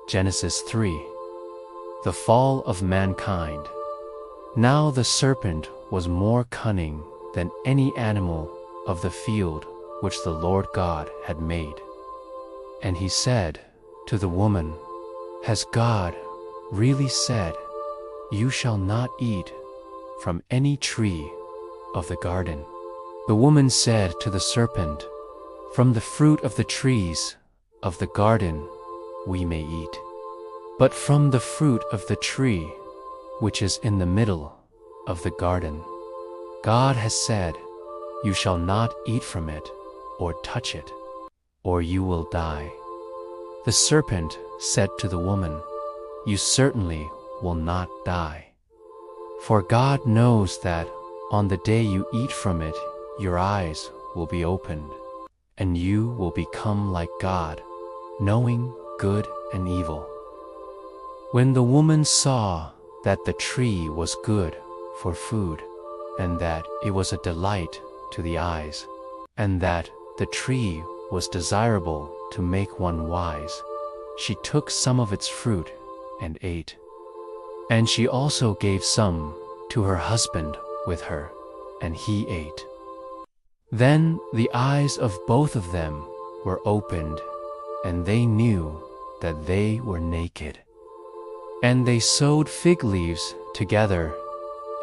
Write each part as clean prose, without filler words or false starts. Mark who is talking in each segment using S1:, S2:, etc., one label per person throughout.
S1: Genesis 3. The fall of mankind. Now the serpent was more cunning than any animal of the field which the Lord God had made. And he said to the woman, Has God really said, You shall not eat from any tree of the garden? The woman said to the serpent, From the fruit of the trees of the garden we may eat. But from the fruit of the tree which is in the middle of the garden, God has said, You shall not eat from it or touch it, or you will die. The serpent said to the woman, You certainly will not die. For God knows that on the day you eat from it, your eyes will be opened, and you will become like God, knowing good and evil. When the woman saw that the tree was good for food, and that it was a delight to the eyes, and that the tree was desirable to make one wise, she took some of its fruit and ate. And she also gave some to her husband with her, and he ate. Then the eyes of both of them were opened, and they knew that they were naked. And they sewed fig leaves together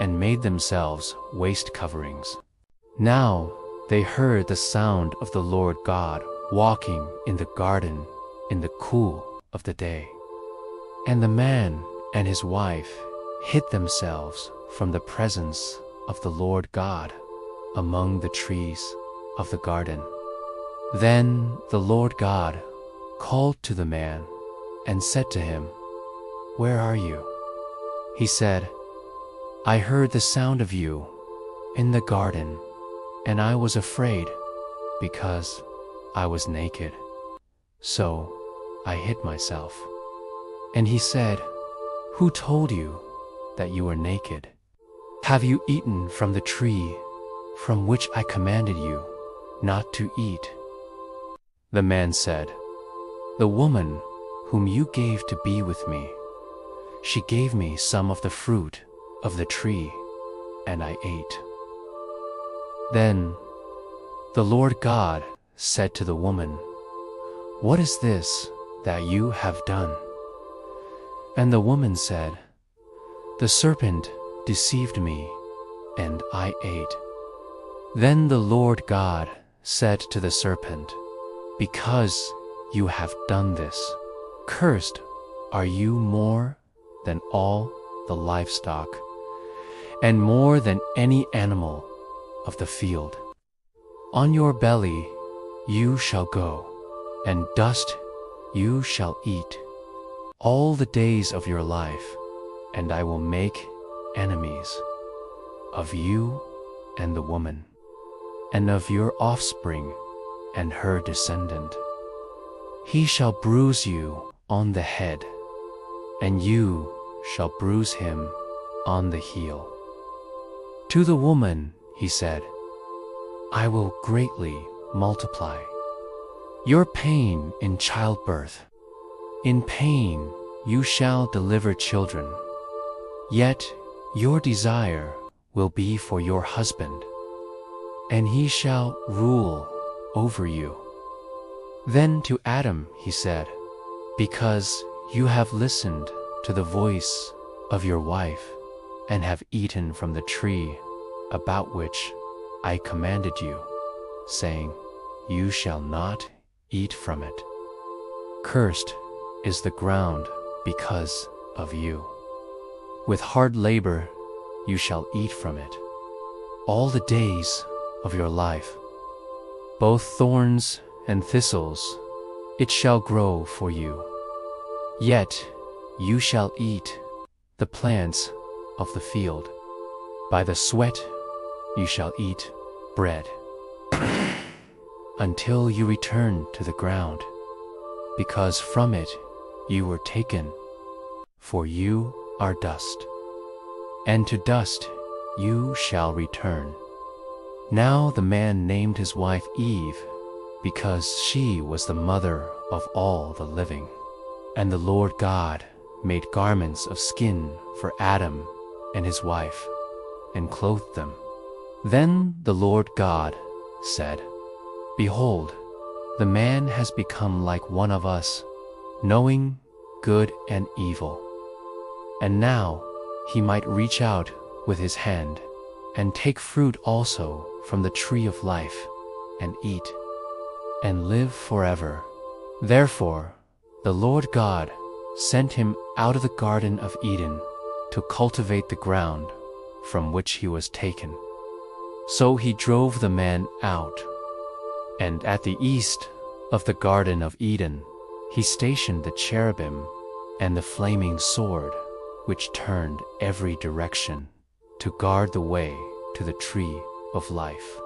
S1: and made themselves waist coverings. Now they heard the sound of the Lord God walking in the garden in the cool of the day. And the man and his wife hid themselves from the presence of the Lord God among the trees of the garden. Then the Lord God called to the man and said to him, Where are you? He said, I heard the sound of you in the garden, and I was afraid because I was naked. So I hid myself. And he said, Who told you that you were naked? Have you eaten from the tree from which I commanded you not to eat? The man said, The woman whom you gave to be with me, she gave me some of the fruit of the tree, and I ate. Then the Lord God said to the woman, What is this that you have done? And the woman said, The serpent deceived me, and I ate. Then the Lord God said to the serpent, Because you have done this, cursed are you more than all the livestock, and more than any animal of the field. On your belly you shall go, and dust you shall eat all the days of your life, and I will make enemies of you and the woman, and of your offspring and her descendant. He shall bruise you on the head, and you shall bruise him on the heel. To the woman he said, I will greatly multiply your pain in childbirth. In pain you shall deliver children, yet your desire will be for your husband, and he shall rule over you. Then to Adam he said, Because you have listened to the voice of your wife, and have eaten from the tree about which I commanded you, saying, You shall not eat from it. Cursed is the ground because of you. With hard labor you shall eat from it all the days of your life. Both thorns and thistles it shall grow for you. Yet you shall eat the plants of the field. By the sweat you shall eat bread until you return to the ground, because from it you were taken, for you are dust, and to dust you shall return. Now the man named his wife Eve, because she was the mother of all the living. And the Lord God made garments of skin for Adam and his wife, and clothed them. Then the Lord God said, Behold, the man has become like one of us, knowing good and evil. And now he might reach out with his hand, and take fruit also from the tree of life, and eat, and live forever. Therefore the Lord God sent him out of the Garden of Eden to cultivate the ground from which he was taken. So he drove the man out, and at the east of the Garden of Eden he stationed the cherubim and the flaming sword, which turned every direction, to guard the way to the tree of life.